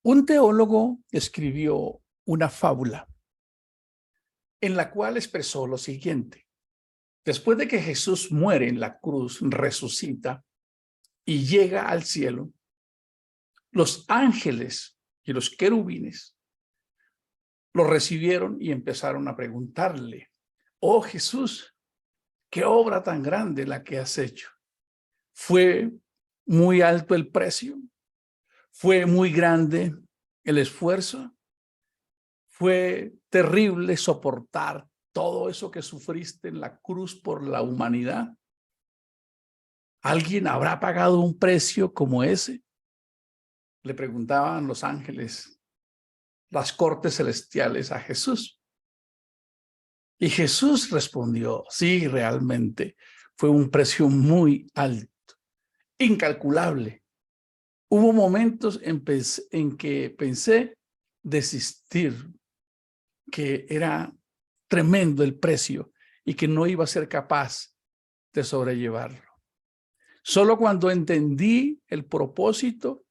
Un teólogo escribió una fábula en la cual expresó lo siguiente. Después de que Jesús muere en la cruz, resucita y llega al cielo, los ángeles y los querubines lo recibieron y empezaron a preguntarle: oh Jesús, qué obra tan grande la que has hecho. ¿Fue muy alto el precio? ¿Fue muy grande el esfuerzo? ¿Fue terrible soportar todo eso que sufriste en la cruz por la humanidad? ¿Alguien habrá pagado un precio como ese? Le preguntaban los ángeles, las cortes celestiales a Jesús. Y Jesús respondió: sí, realmente fue un precio muy alto, incalculable. Hubo momentos en que pensé desistir, que era tremendo el precio y que no iba a ser capaz de sobrellevarlo. Solo cuando entendí el propósito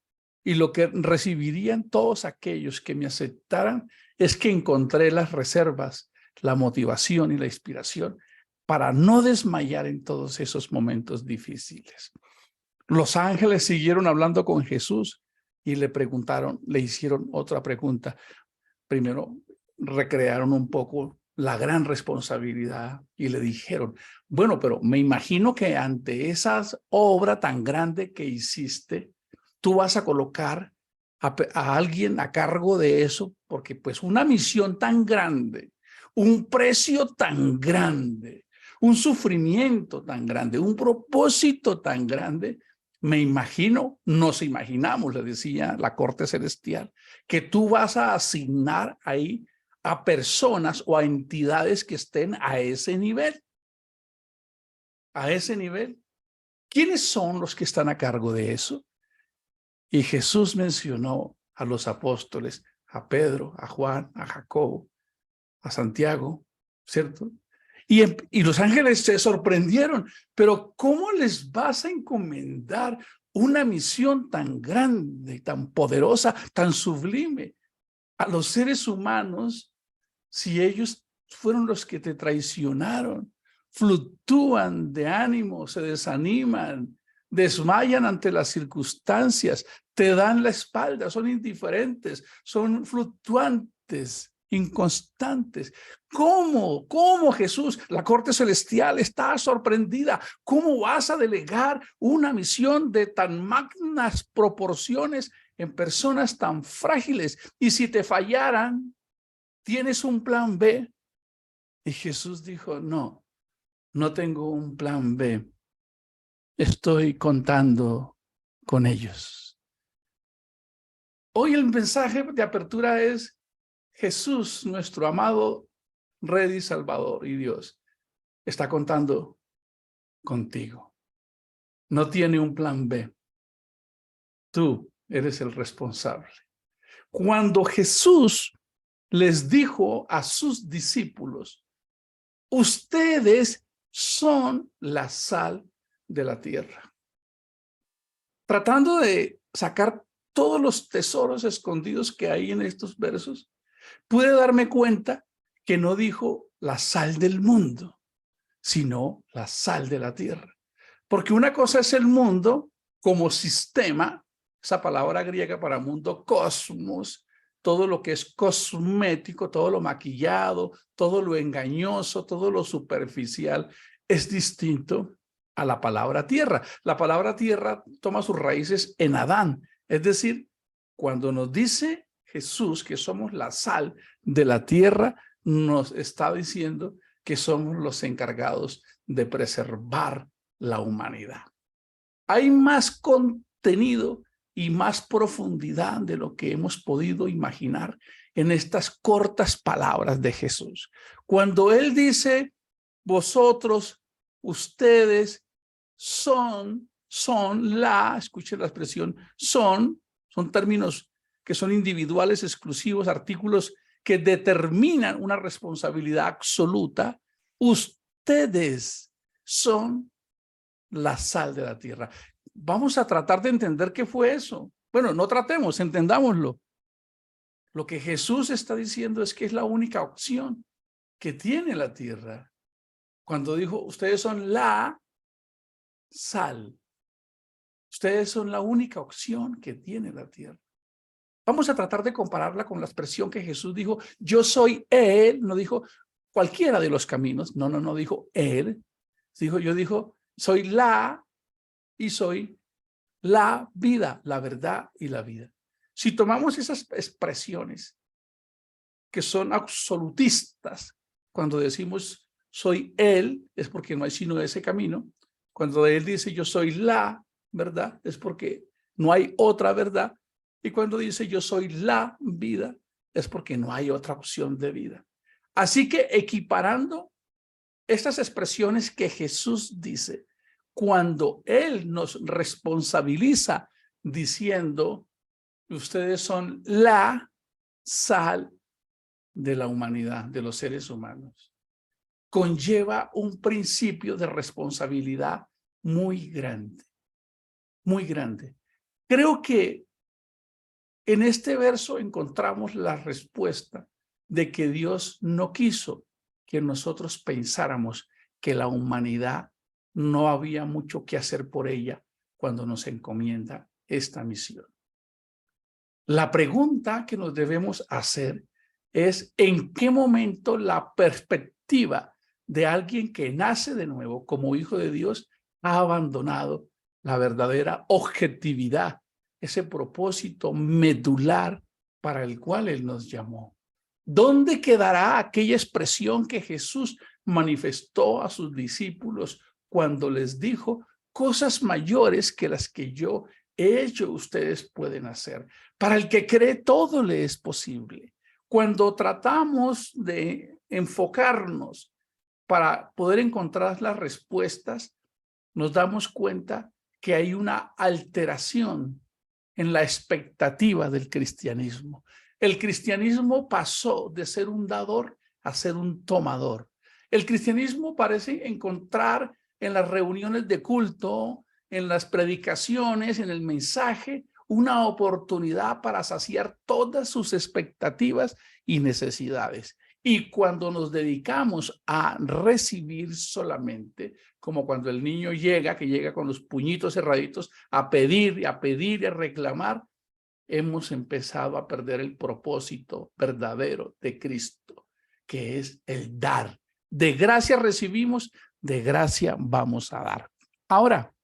y lo que recibirían todos aquellos que me aceptaran, es que encontré las reservas, la motivación y la inspiración para no desmayar en todos esos momentos difíciles. Los ángeles siguieron hablando con Jesús y le hicieron otra pregunta. Primero recrearon un poco la gran responsabilidad y le dijeron: bueno, pero me imagino que ante esa obra tan grande que hiciste, tú vas a colocar a alguien a cargo de eso, porque pues una misión tan grande, un precio tan grande, un sufrimiento tan grande, un propósito tan grande, me imagino, nos imaginamos, le decía la corte celestial, que tú vas a asignar ahí a personas o a entidades que estén a ese nivel. A ese nivel. ¿Quiénes son los que están a cargo de eso? Y Jesús mencionó a los apóstoles, a Pedro, a Juan, a Jacobo, a Santiago, ¿cierto? Y los ángeles se sorprendieron, pero ¿cómo les vas a encomendar una misión tan grande, tan poderosa, tan sublime a los seres humanos si ellos fueron los que te traicionaron? Fluctúan de ánimo, se desaniman, desmayan ante las circunstancias, te dan la espalda, son indiferentes, son fluctuantes, inconstantes. ¿Cómo Jesús? La corte celestial está sorprendida. ¿Cómo vas a delegar una misión de tan magnas proporciones en personas tan frágiles? Y si te fallaran, ¿tienes un plan B? Y Jesús dijo: no, no tengo un plan B. Estoy contando con ellos. Hoy el mensaje de apertura es: Jesús, nuestro amado Rey y Salvador y Dios, está contando contigo. No tiene un plan B. Tú eres el responsable. Cuando Jesús les dijo a sus discípulos: ustedes son la sal de la tierra, tratando de sacar todos los tesoros escondidos que hay en estos versos, pude darme cuenta que no dijo la sal del mundo, sino la sal de la tierra. Porque una cosa es el mundo como sistema, esa palabra griega para mundo, cosmos, todo lo que es cosmético, todo lo maquillado, todo lo engañoso, todo lo superficial, es distinto a la palabra tierra. La palabra tierra toma sus raíces en Adán, es decir, cuando nos dice Jesús que somos la sal de la tierra, nos está diciendo que somos los encargados de preservar la humanidad. Hay más contenido y más profundidad de lo que hemos podido imaginar en estas cortas palabras de Jesús. Cuando Él dice: vosotros, ustedes escuchen la expresión, son términos que son individuales, exclusivos, artículos que determinan una responsabilidad absoluta. Ustedes son la sal de la tierra. Vamos a tratar de entender qué fue eso. Bueno, no tratemos, entendámoslo. Lo que Jesús está diciendo es que es la única opción que tiene la tierra. Cuando dijo, ustedes son la sal. Ustedes son la única opción que tiene la tierra. Vamos a tratar de compararla con la expresión que Jesús dijo, yo soy Él. No dijo cualquiera de los caminos. No, dijo Él. Dijo, soy la y soy la vida, la verdad y la vida. Si tomamos esas expresiones que son absolutistas, cuando decimos soy Él, es porque no hay sino ese camino. Cuando Él dice yo soy la verdad, es porque no hay otra verdad. Y cuando dice yo soy la vida, es porque no hay otra opción de vida. Así que equiparando estas expresiones que Jesús dice, cuando Él nos responsabiliza diciendo, ustedes son la sal de la humanidad, de los seres humanos, conlleva un principio de responsabilidad muy grande, muy grande. Creo que en este verso encontramos la respuesta de que Dios no quiso que nosotros pensáramos que la humanidad no había mucho que hacer por ella cuando nos encomienda esta misión. La pregunta que nos debemos hacer es ¿en qué momento la perspectiva de alguien que nace de nuevo como hijo de Dios ha abandonado la verdadera objetividad, ese propósito medular para el cual Él nos llamó? ¿Dónde quedará aquella expresión que Jesús manifestó a sus discípulos cuando les dijo cosas mayores que las que yo he hecho, ustedes pueden hacer? Para el que cree, todo le es posible. Cuando tratamos de enfocarnos para poder encontrar las respuestas, nos damos cuenta que hay una alteración en la expectativa del cristianismo. El cristianismo pasó de ser un dador a ser un tomador. El cristianismo parece encontrar en las reuniones de culto, en las predicaciones, en el mensaje, una oportunidad para saciar todas sus expectativas y necesidades. Y cuando nos dedicamos a recibir solamente, como cuando el niño llega, que llega con los puñitos cerraditos a pedir y a pedir y a reclamar, hemos empezado a perder el propósito verdadero de Cristo, que es el dar. De gracia recibimos, de gracia vamos a dar. Ahora,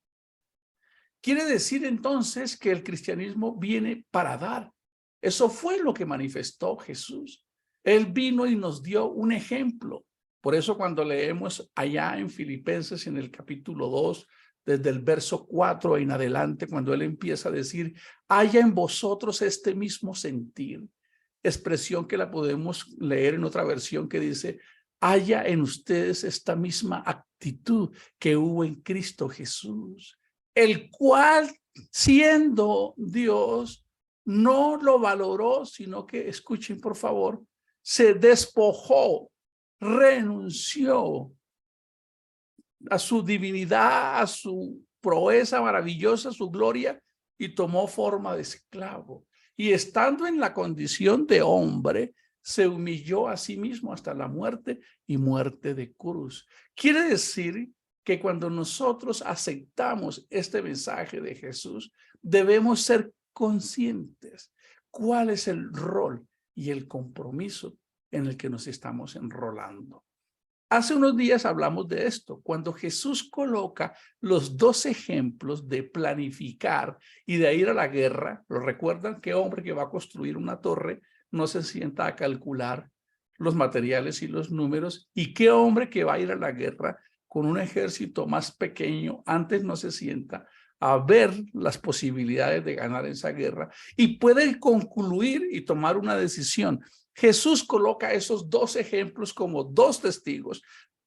quiere decir entonces que el cristianismo viene para dar. Eso fue lo que manifestó Jesús. Él vino y nos dio un ejemplo. Por eso cuando leemos allá en Filipenses en el capítulo 2, desde el verso 4 en adelante, cuando él empieza a decir, haya en vosotros este mismo sentir, expresión que la podemos leer en otra versión que dice, haya en ustedes esta misma actitud que hubo en Cristo Jesús, el cual, siendo Dios, no lo valoró, sino que, escuchen por favor, se despojó, renunció a su divinidad, a su proeza maravillosa, su gloria, y tomó forma de esclavo. Y estando en la condición de hombre, se humilló a sí mismo hasta la muerte y muerte de cruz. Quiere decir que cuando nosotros aceptamos este mensaje de Jesús, debemos ser conscientes cuál es el rol y el compromiso en el que nos estamos enrolando. Hace unos días hablamos de esto, cuando Jesús coloca los 2 ejemplos de planificar y de ir a la guerra. ¿Lo recuerdan? ¿Qué hombre que va a construir una torre no se sienta a calcular los materiales y los números? ¿Y qué hombre que va a ir a la guerra con un ejército más pequeño antes no se sienta a ver las posibilidades de ganar esa guerra y puede concluir y tomar una decisión? Jesús coloca esos 2 ejemplos como 2 testigos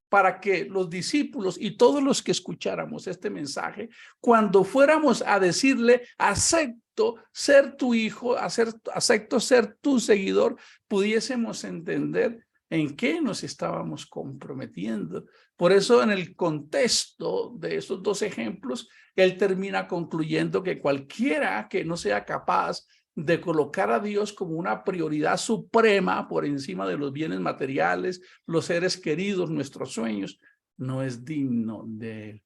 para que los discípulos y todos los que escucháramos este mensaje, cuando fuéramos a decirle, acepto ser tu hijo, acepto ser tu seguidor, pudiésemos entender en qué nos estábamos comprometiendo. Por eso, en el contexto de esos 2 ejemplos, él termina concluyendo que cualquiera que no sea capaz de colocar a Dios como una prioridad suprema por encima de los bienes materiales, los seres queridos, nuestros sueños, no es digno de Él.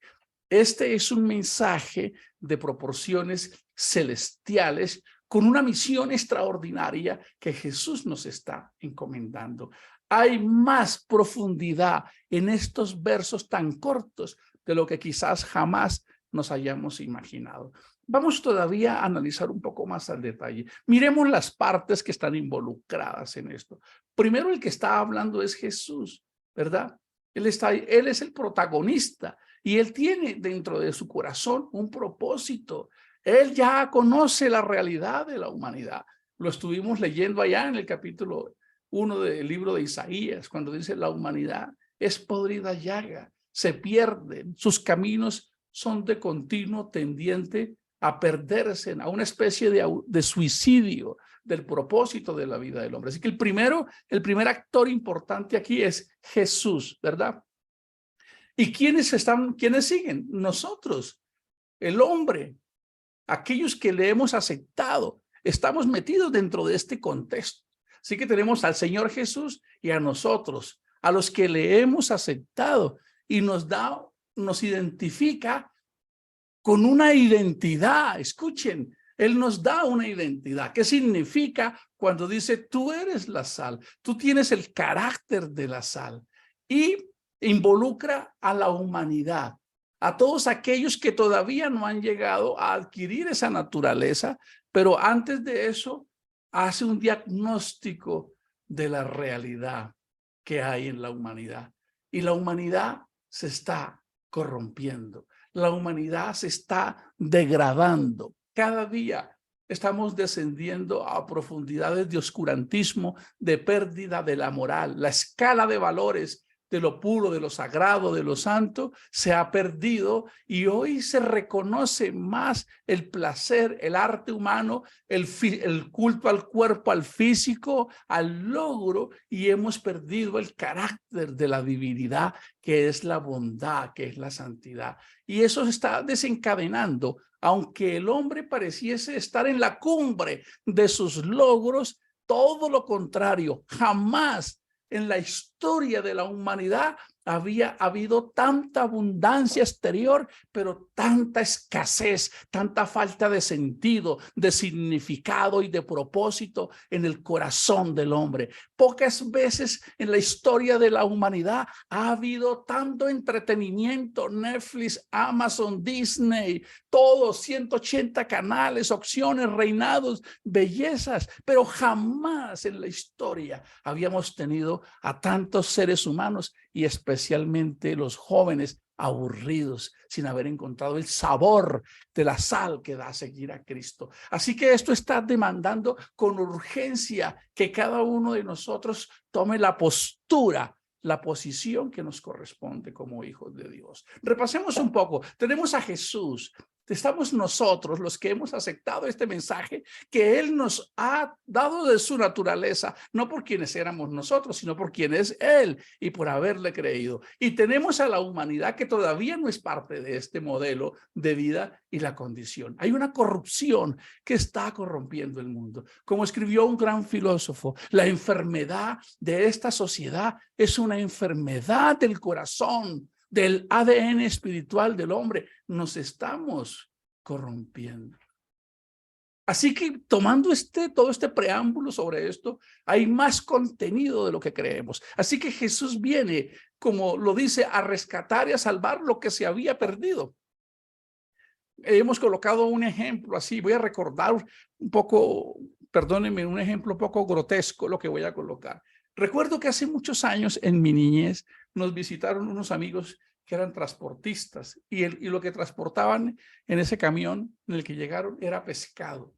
Este es un mensaje de proporciones celestiales con una misión extraordinaria que Jesús nos está encomendando. Hay más profundidad en estos versos tan cortos de lo que quizás jamás nos hayamos imaginado. Vamos todavía a analizar un poco más al detalle. Miremos las partes que están involucradas en esto. Primero, el que está hablando es Jesús, ¿verdad? Él es el protagonista y él tiene dentro de su corazón un propósito. Él ya conoce la realidad de la humanidad. Lo estuvimos leyendo allá en el capítulo 1 del libro de Isaías, cuando dice la humanidad es podrida llaga, se pierde, sus caminos son de continuo tendiente a perderse, a una especie de suicidio del propósito de la vida del hombre. Así que el primer actor importante aquí es Jesús, ¿verdad? ¿Y quiénes siguen? Nosotros, el hombre, aquellos que le hemos aceptado, estamos metidos dentro de este contexto. Así que tenemos al Señor Jesús y a nosotros, a los que le hemos aceptado y nos identifica con una identidad. Escuchen, Él nos da una identidad. ¿Qué significa cuando dice tú eres la sal? Tú tienes el carácter de la sal y involucra a la humanidad, a todos aquellos que todavía no han llegado a adquirir esa naturaleza, pero antes de eso hace un diagnóstico de la realidad que hay en la humanidad. Y la humanidad se está corrompiendo. La humanidad se está degradando. Cada día estamos descendiendo a profundidades de oscurantismo, de pérdida de la moral. La escala de valores de lo puro, de lo sagrado, de lo santo, se ha perdido y hoy se reconoce más el placer, el arte humano, el culto al cuerpo, al físico, al logro, y hemos perdido el carácter de la divinidad, que es la bondad, que es la santidad. Y eso se está desencadenando, aunque el hombre pareciese estar en la cumbre de sus logros, todo lo contrario, jamás en la historia de la humanidad había habido tanta abundancia exterior, pero tanta escasez, tanta falta de sentido, de significado y de propósito en el corazón del hombre. Pocas veces en la historia de la humanidad ha habido tanto entretenimiento, Netflix, Amazon, Disney, todos 180 canales, opciones, reinados, bellezas, pero jamás en la historia habíamos tenido a tantos seres humanos y especialmente los jóvenes aburridos sin haber encontrado el sabor de la sal que da a seguir a Cristo. Así que esto está demandando con urgencia que cada uno de nosotros tome la postura, la posición que nos corresponde como hijos de Dios. Repasemos un poco. Tenemos a Jesús. Estamos nosotros los que hemos aceptado este mensaje que Él nos ha dado de su naturaleza, no por quienes éramos nosotros, sino por quien es Él y por haberle creído. Y tenemos a la humanidad que todavía no es parte de este modelo de vida y la condición. Hay una corrupción que está corrompiendo el mundo. Como escribió un gran filósofo, la enfermedad de esta sociedad es una enfermedad del corazón, del ADN espiritual del hombre. Nos estamos corrompiendo. Así que tomando todo este preámbulo sobre esto, hay más contenido de lo que creemos. Así que Jesús viene, como lo dice, a rescatar y a salvar lo que se había perdido. Hemos colocado un ejemplo así. Voy a recordar un poco, perdónenme, un ejemplo un poco grotesco lo que voy a colocar. Recuerdo que hace muchos años en mi niñez nos visitaron unos amigos que eran transportistas y lo que transportaban en ese camión en el que llegaron era pescado.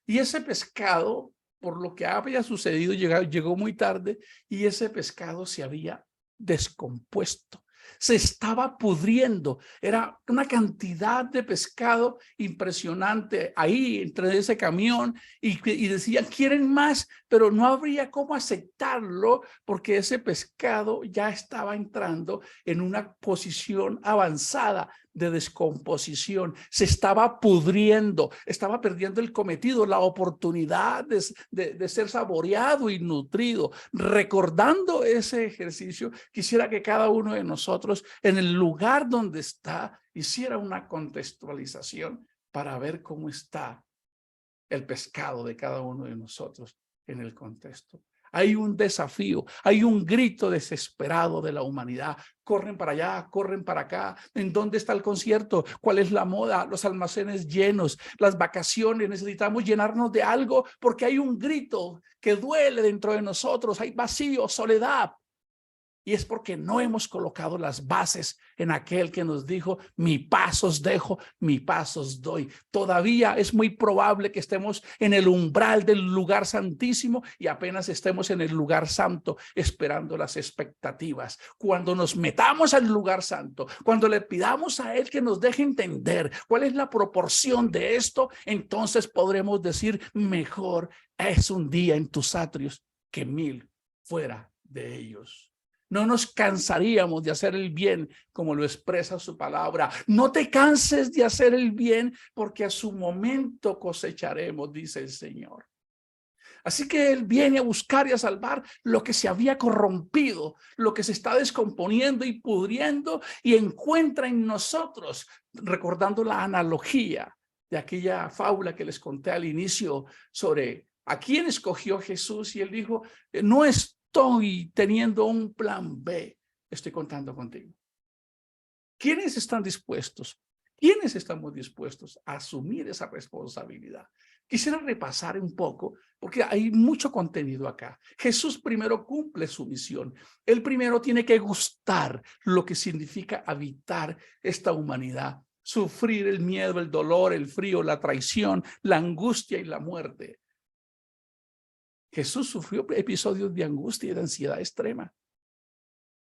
Y ese pescado, por lo que había sucedido, llegó muy tarde y ese pescado se había descompuesto. Se estaba pudriendo. Era una cantidad de pescado impresionante ahí entre ese camión y decían, quieren más, pero no habría cómo aceptarlo porque ese pescado ya estaba entrando en una posición avanzada de descomposición, se estaba pudriendo, estaba perdiendo el cometido, la oportunidad de ser saboreado y nutrido. Recordando ese ejercicio, quisiera que cada uno de nosotros, en el lugar donde está, hiciera una contextualización para ver cómo está el pescado de cada uno de nosotros en el contexto. Hay un desafío, hay un grito desesperado de la humanidad. Corren para allá, corren para acá. ¿En dónde está el concierto? ¿Cuál es la moda? Los almacenes llenos, las vacaciones. Necesitamos llenarnos de algo porque hay un grito que duele dentro de nosotros. Hay vacío, soledad. Y es porque no hemos colocado las bases en aquel que nos dijo, mi paz os dejo, mi paz os doy. Todavía es muy probable que estemos en el umbral del lugar santísimo y apenas estemos en el lugar santo esperando las expectativas. Cuando nos metamos al lugar santo, cuando le pidamos a él que nos deje entender cuál es la proporción de esto, entonces podremos decir, mejor es un día en tus atrios que 1000 fuera de ellos. No nos cansaríamos de hacer el bien, como lo expresa su palabra. No te canses de hacer el bien, porque a su momento cosecharemos, dice el Señor. Así que Él viene a buscar y a salvar lo que se había corrompido, lo que se está descomponiendo y pudriendo, y encuentra en nosotros, recordando la analogía de aquella fábula que les conté al inicio sobre a quién escogió Jesús, y Él dijo, no estoy teniendo un plan B, estoy contando contigo. ¿Quiénes están dispuestos? ¿Quiénes estamos dispuestos a asumir esa responsabilidad? Quisiera repasar un poco, porque hay mucho contenido acá. Jesús primero cumple su misión. Él primero tiene que gustar lo que significa habitar esta humanidad, sufrir el miedo, el dolor, el frío, la traición, la angustia y la muerte. Jesús sufrió episodios de angustia y de ansiedad extrema.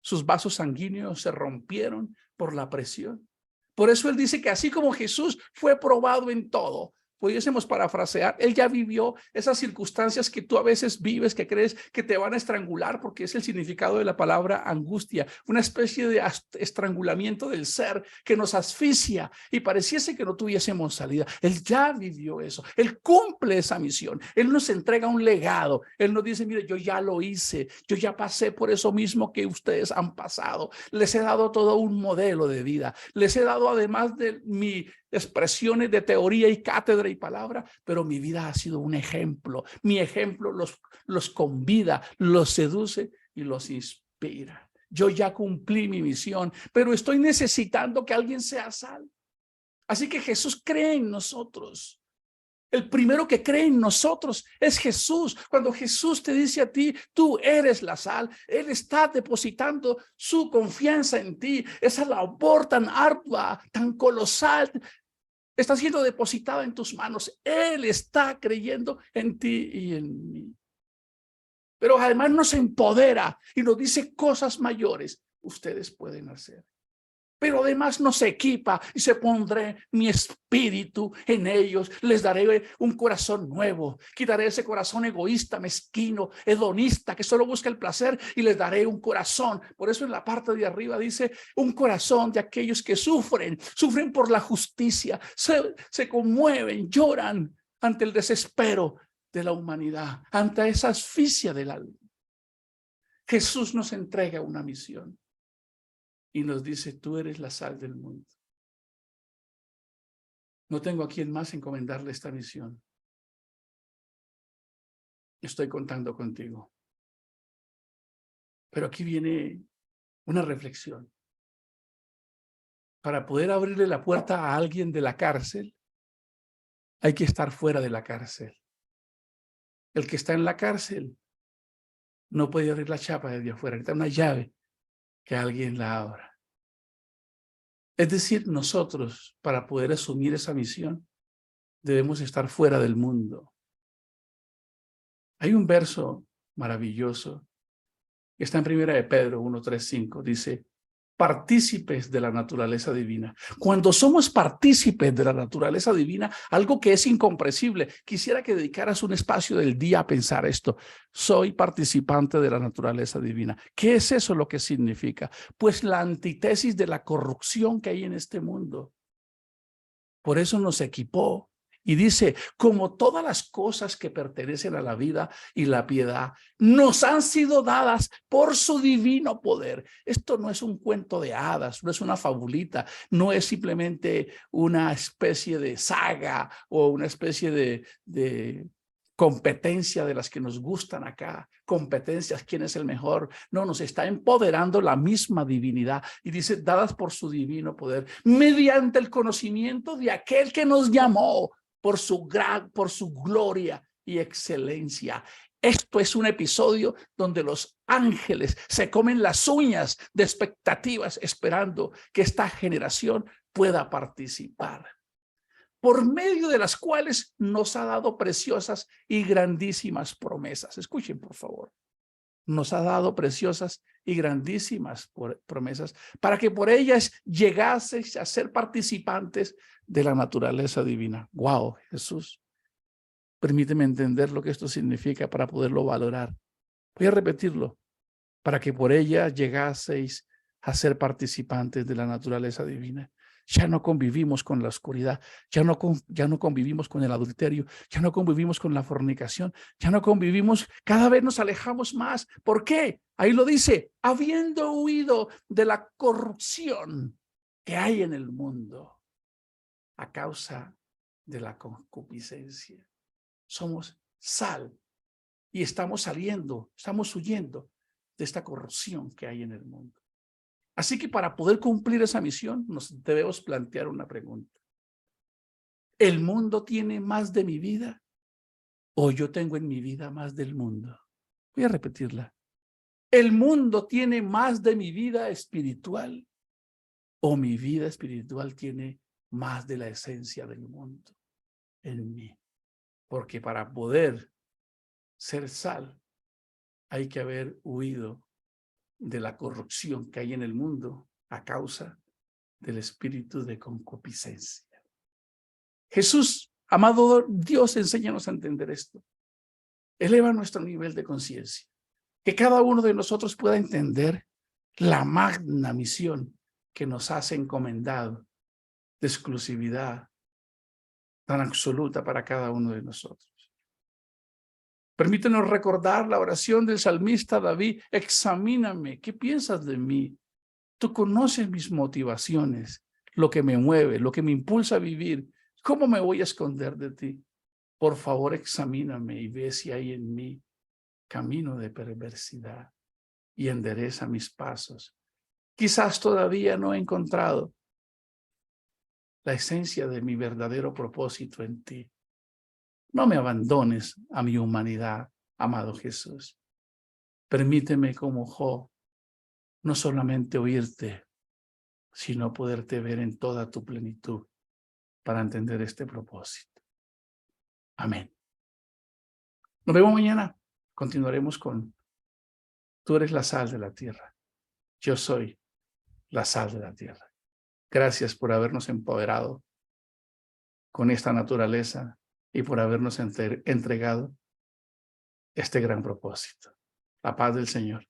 Sus vasos sanguíneos se rompieron por la presión. Por eso él dice que así como Jesús fue probado en todo, pudiésemos parafrasear, él ya vivió esas circunstancias que tú a veces vives, que crees que te van a estrangular, porque es el significado de la palabra angustia, una especie de estrangulamiento del ser que nos asfixia y pareciese que no tuviésemos salida. Él ya vivió eso, él cumple esa misión, él nos entrega un legado, él nos dice, mire, yo ya lo hice, yo ya pasé por eso mismo que ustedes han pasado, les he dado todo un modelo de vida, les he dado además de mi expresiones de teoría y cátedra y palabra, pero mi vida ha sido un ejemplo. Mi ejemplo los convida, los seduce y los inspira. Yo ya cumplí mi misión, pero estoy necesitando que alguien sea sal. Así que Jesús cree en nosotros. El primero que cree en nosotros es Jesús. Cuando Jesús te dice a ti, tú eres la sal, Él está depositando su confianza en ti. Esa labor tan ardua, tan colosal, está siendo depositada en tus manos. Él está creyendo en ti y en mí. Pero además nos empodera y nos dice cosas mayores ustedes pueden hacer. Pero además nos equipa y se pondré mi espíritu en ellos. Les daré un corazón nuevo. Quitaré ese corazón egoísta, mezquino, hedonista, que solo busca el placer, y les daré un corazón. Por eso en la parte de arriba dice un corazón de aquellos que sufren por la justicia, se conmueven, lloran ante el desespero de la humanidad, ante esa asfixia del alma. Jesús nos entrega una misión. Y nos dice, tú eres la sal del mundo. No tengo a quien más encomendarle esta misión. Estoy contando contigo. Pero aquí viene una reflexión. Para poder abrirle la puerta a alguien de la cárcel, hay que estar fuera de la cárcel. El que está en la cárcel no puede abrir la chapa desde afuera. Necesita una llave que alguien la abra. Es decir, nosotros, para poder asumir esa misión, debemos estar fuera del mundo. Hay un verso maravilloso que está en 1 de Pedro 1:3-5. Dice, partícipes de la naturaleza divina. Cuando somos partícipes de la naturaleza divina, algo que es incomprensible, quisiera que dedicaras un espacio del día a pensar esto. Soy participante de la naturaleza divina. ¿Qué es eso lo que significa? Pues la antítesis de la corrupción que hay en este mundo. Por eso nos equipó. Y dice, como todas las cosas que pertenecen a la vida y la piedad, nos han sido dadas por su divino poder. Esto no es un cuento de hadas, no es una fabulita, no es simplemente una especie de saga o una especie de competencia de las que nos gustan acá, competencias, quién es el mejor. No, nos está empoderando la misma divinidad y dice, dadas por su divino poder, mediante el conocimiento de aquel que nos llamó por su gloria y excelencia. Esto es un episodio donde los ángeles se comen las uñas de expectativas esperando que esta generación pueda participar, por medio de las cuales nos ha dado preciosas y grandísimas promesas. Escuchen, por favor. Nos ha dado preciosas y grandísimas promesas para que por ellas llegaseis a ser participantes de la naturaleza divina. ¡Wow, Jesús! Permíteme entender lo que esto significa para poderlo valorar. Voy a repetirlo. Para que por ella llegaseis a ser participantes de la naturaleza divina. Ya no convivimos con la oscuridad, ya no convivimos con el adulterio, ya no convivimos con la fornicación, ya no convivimos, cada vez nos alejamos más. ¿Por qué? Ahí lo dice, habiendo huido de la corrupción que hay en el mundo a causa de la concupiscencia. Somos sal y estamos saliendo, estamos huyendo de esta corrupción que hay en el mundo. Así que para poder cumplir esa misión, nos debemos plantear una pregunta. ¿El mundo tiene más de mi vida o yo tengo en mi vida más del mundo? Voy a repetirla. ¿El mundo tiene más de mi vida espiritual o mi vida espiritual tiene más de la esencia del mundo en mí? Porque para poder ser sal hay que haber huido de la corrupción que hay en el mundo a causa del espíritu de concupiscencia. Jesús, amado Dios, enséñanos a entender esto. Eleva nuestro nivel de conciencia. Que cada uno de nosotros pueda entender la magna misión que nos has encomendado de exclusividad tan absoluta para cada uno de nosotros. Permítenos recordar la oración del salmista David. Examíname, ¿qué piensas de mí? Tú conoces mis motivaciones, lo que me mueve, lo que me impulsa a vivir. ¿Cómo me voy a esconder de ti? Por favor, examíname y ve si hay en mí camino de perversidad y endereza mis pasos. Quizás todavía no he encontrado la esencia de mi verdadero propósito en ti. No me abandones a mi humanidad, amado Jesús. Permíteme como Job no solamente oírte, sino poderte ver en toda tu plenitud para entender este propósito. Amén. Nos vemos mañana. Continuaremos con tú eres la sal de la tierra. Yo soy la sal de la tierra. Gracias por habernos empoderado con esta naturaleza y por habernos entregado este gran propósito. La paz del Señor